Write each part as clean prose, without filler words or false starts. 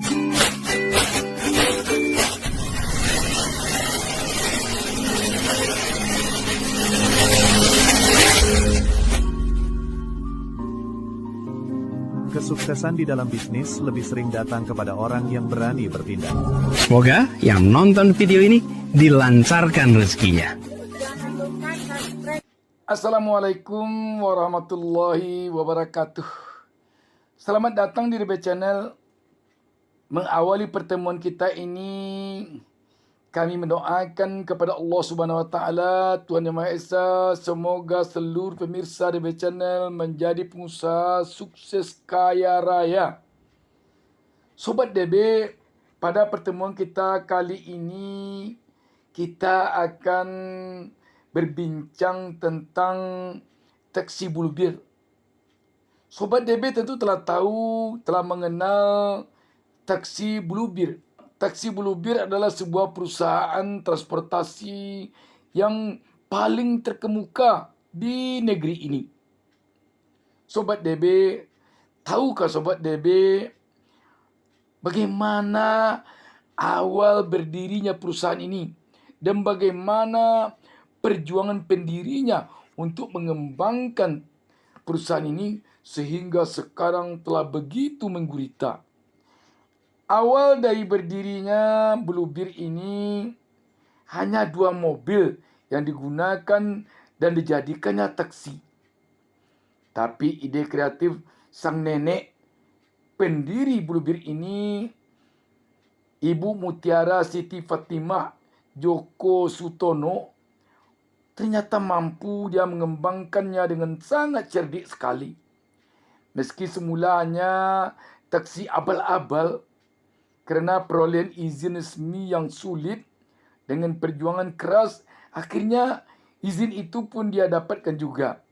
Kesuksesan di dalam bisnis lebih sering datang kepada orang yang berani bertindak. Semoga yang nonton video ini dilancarkan rezekinya. Assalamualaikum warahmatullahi wabarakatuh. Selamat datang di DB Channel. Mengawali pertemuan kita ini, kami mendoakan kepada Allah Subhanahu Wa Taala, Tuhan Yang Maha Esa, semoga seluruh pemirsa DB Channel menjadi pengusaha sukses kaya raya. Sobat DB, pada pertemuan kita kali ini kita akan berbincang tentang taksi bulu bir. Sobat DB tentu telah tahu, telah mengenal taksi bulu bir. Taksi bulu bir adalah sebuah perusahaan transportasi yang paling terkemuka di negeri ini. Sobat DB, tahukah Sobat DB bagaimana awal berdirinya perusahaan ini dan bagaimana perjuangan pendirinya untuk mengembangkan perusahaan ini sehingga sekarang telah begitu menggurita. Awal dari berdirinya Blue Bir ini hanya 2 mobil yang digunakan dan dijadikannya taksi. Tapi ide kreatif sang nenek pendiri Blue Bir ini, Ibu Mutiara Siti Fatimah Joko Sutono, ternyata mampu dia mengembangkannya dengan sangat cerdik sekali. Meski semulanya taksi abal-abal, karena perolehan izin resmi yang sulit, dengan perjuangan keras, akhirnya izin itu pun dia dapatkan juga.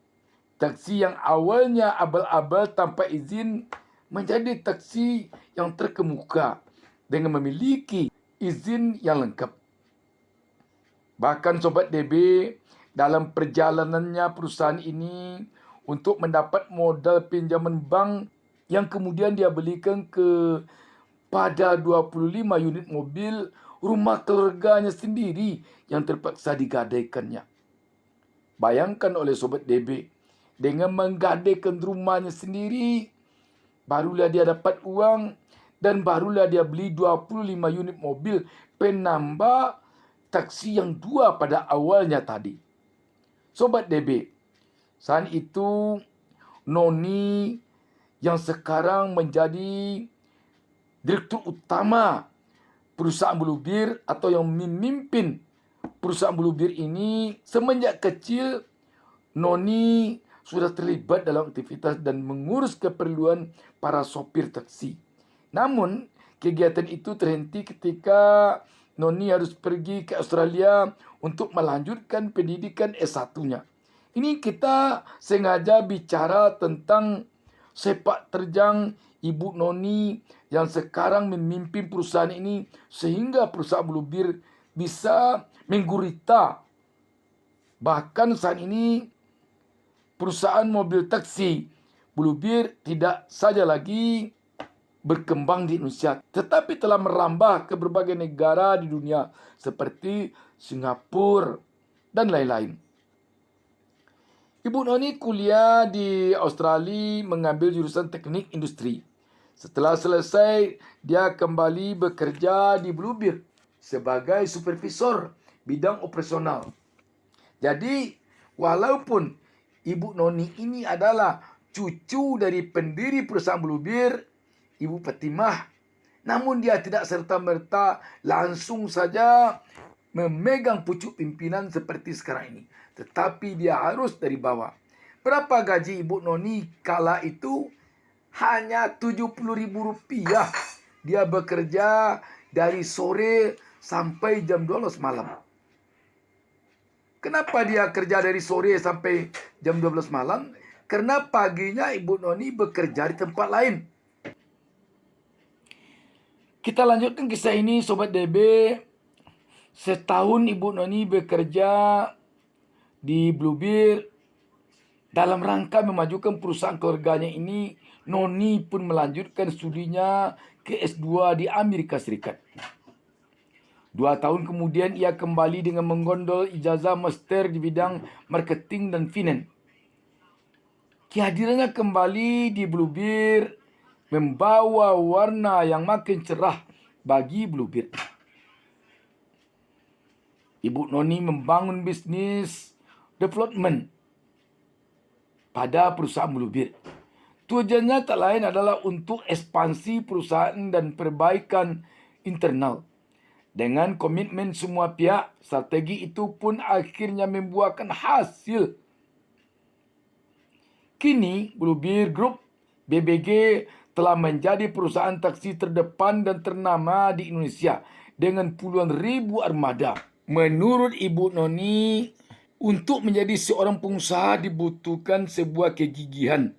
Taksi yang awalnya abal-abal tanpa izin menjadi taksi yang terkemuka dengan memiliki izin yang lengkap. Bahkan Sobat DB, dalam perjalanannya perusahaan ini untuk mendapat modal pinjaman bank yang kemudian dia belikan pada 25 unit mobil rumah keluarganya sendiri yang terpaksa digadaikannya. Bayangkan oleh Sobat DB, dengan menggadaikan rumahnya sendiri, barulah dia dapat uang dan barulah dia beli 25 unit mobil penambah taksi yang 2 pada awalnya tadi. Sobat DB, saat itu Noni yang sekarang menjadi direktur utama perusahaan Blue Bir atau yang memimpin perusahaan Blue Bir ini, semenjak kecil Noni sudah terlibat dalam aktivitas dan mengurus keperluan para sopir taksi. Namun kegiatan itu terhenti ketika Noni harus pergi ke Australia untuk melanjutkan pendidikan S1-nya. Ini kita sengaja bicara tentang sepak terjang Ibu Noni yang sekarang memimpin perusahaan ini sehingga perusahaan Blue Bir bisa menggurita. Bahkan saat ini perusahaan mobil taksi Blue Bir tidak saja lagi berkembang di Indonesia, tetapi telah merambah ke berbagai negara di dunia seperti Singapura dan lain-lain. Ibu Noni kuliah di Australia mengambil jurusan teknik industri. Setelah selesai, dia kembali bekerja di Blue Bir sebagai supervisor bidang operasional. Jadi, walaupun Ibu Noni ini adalah cucu dari pendiri perusahaan Blue Bir, Ibu Fatimah, namun dia tidak serta-merta langsung saja memegang pucuk pimpinan seperti sekarang ini. Tetapi dia harus dari bawah. Berapa gaji Ibu Noni kala itu? Hanya Rp70.000. Dia bekerja dari sore sampai jam 12 malam. Kenapa dia kerja dari sore sampai jam 12 malam? Karena paginya Ibu Noni bekerja di tempat lain. Kita lanjutkan kisah ini Sobat DB. Setahun Ibu Noni bekerja di Blue Bir. Dalam rangka memajukan perusahaan keluarganya ini, Noni pun melanjutkan studinya ke S2 di Amerika Serikat. 2 tahun kemudian ia kembali dengan menggondol ijazah master di bidang marketing dan finance. Kehadirannya kembali di Bluebeard membawa warna yang makin cerah bagi Bluebeard. Ibu Noni membangun bisnis development pada perusahaan Bluebeard. Tujuannya tak lain adalah untuk ekspansi perusahaan dan perbaikan internal. Dengan komitmen semua pihak, strategi itu pun akhirnya membuahkan hasil. Kini, Bluebeard Group (BBG) telah menjadi perusahaan taksi terdepan dan ternama di Indonesia dengan puluhan ribu armada. Menurut Ibu Noni, untuk menjadi seorang pengusaha dibutuhkan sebuah kegigihan.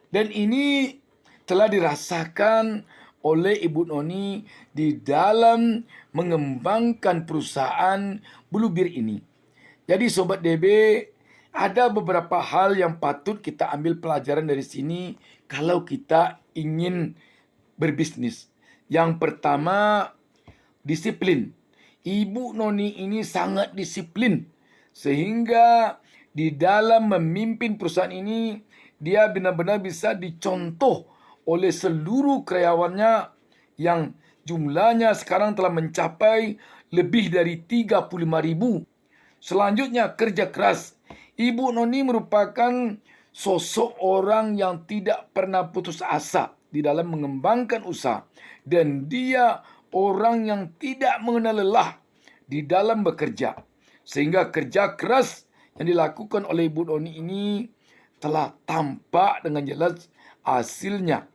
Dan ini telah dirasakan oleh Ibu Noni di dalam mengembangkan perusahaan Bluebeard ini. Jadi Sobat DB, ada beberapa hal yang patut kita ambil pelajaran dari sini kalau kita ingin berbisnis. Yang pertama, disiplin. Ibu Noni ini sangat disiplin, sehingga di dalam memimpin perusahaan ini, dia benar-benar bisa dicontoh oleh seluruh karyawannya yang jumlahnya sekarang telah mencapai lebih dari 35.000. Selanjutnya, kerja keras. Ibu Noni merupakan sosok orang yang tidak pernah putus asa di dalam mengembangkan usaha. Dan dia orang yang tidak mengenal lelah di dalam bekerja. Sehingga kerja keras yang dilakukan oleh Ibu Noni ini telah tampak dengan jelas hasilnya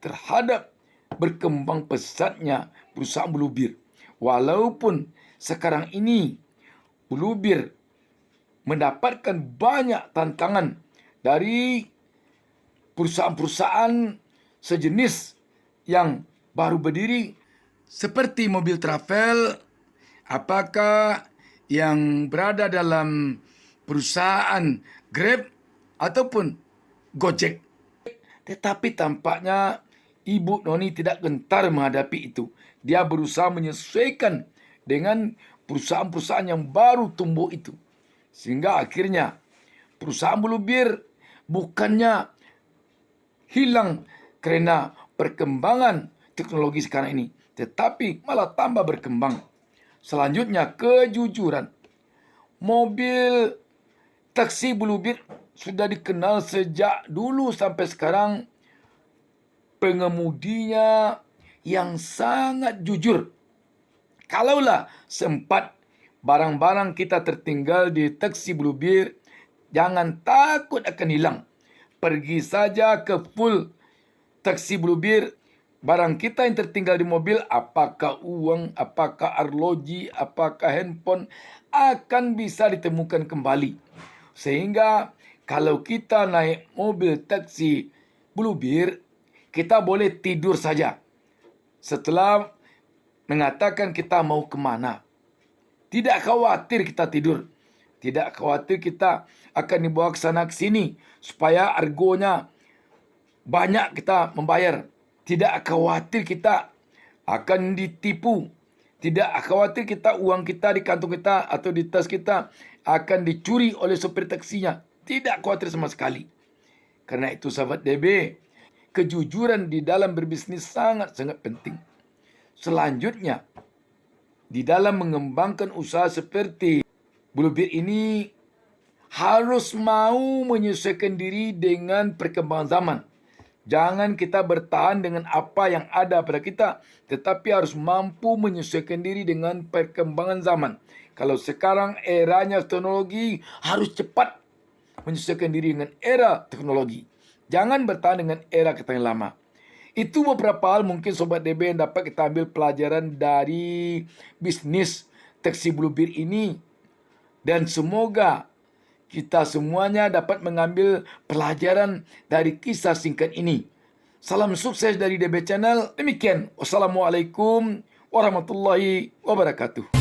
terhadap berkembang pesatnya perusahaan Bluebeard. Walaupun sekarang ini Bluebeard mendapatkan banyak tantangan dari perusahaan-perusahaan sejenis yang baru berdiri seperti mobil travel, apakah yang berada dalam perusahaan Grab ataupun Gojek. Tetapi tampaknya Ibu Noni tidak gentar menghadapi itu. Dia berusaha menyesuaikan dengan perusahaan-perusahaan yang baru tumbuh itu. Sehingga akhirnya perusahaan Bluebeard bukannya hilang karena perkembangan teknologi sekarang ini, tetapi malah tambah berkembang. Selanjutnya, kejujuran. Mobil taksi Bluebeard sudah dikenal sejak dulu sampai sekarang. Pengemudinya yang sangat jujur. Kalaulah sempat barang-barang kita tertinggal di taksi Bluebeard, jangan takut akan hilang. Pergi saja ke full taksi Bluebeard. Barang kita yang tertinggal di mobil, apakah uang, apakah arloji, apakah handphone, akan bisa ditemukan kembali. Sehingga kalau kita naik mobil taksi Bluebeard, kita boleh tidur saja setelah mengatakan kita mau kemana. Tidak khawatir kita tidur. Tidak khawatir kita akan dibawa ke sana ke sini supaya argonya banyak kita membayar. Tidak khawatir kita akan ditipu. Tidak khawatir kita uang kita di kantong kita atau di tas kita akan dicuri oleh sopir taksinya. Tidak khawatir sama sekali. Karena itu sahabat DB, kejujuran di dalam berbisnis sangat-sangat penting. Selanjutnya, di dalam mengembangkan usaha seperti Bluebeard ini, harus mau menyesuaikan diri dengan perkembangan zaman. Jangan kita bertahan dengan apa yang ada pada kita, tetapi harus mampu menyesuaikan diri dengan perkembangan zaman. Kalau sekarang eranya teknologi, harus cepat menyesuaikan diri dengan era teknologi. Jangan bertahan dengan era kita yang lama. Itu beberapa hal mungkin Sobat DB yang dapat kita ambil pelajaran dari bisnis taksi Bluebeard ini. Dan semoga kita semuanya dapat mengambil pelajaran dari kisah singkat ini. Salam sukses dari DB Channel. Demikian. Wassalamualaikum warahmatullahi wabarakatuh.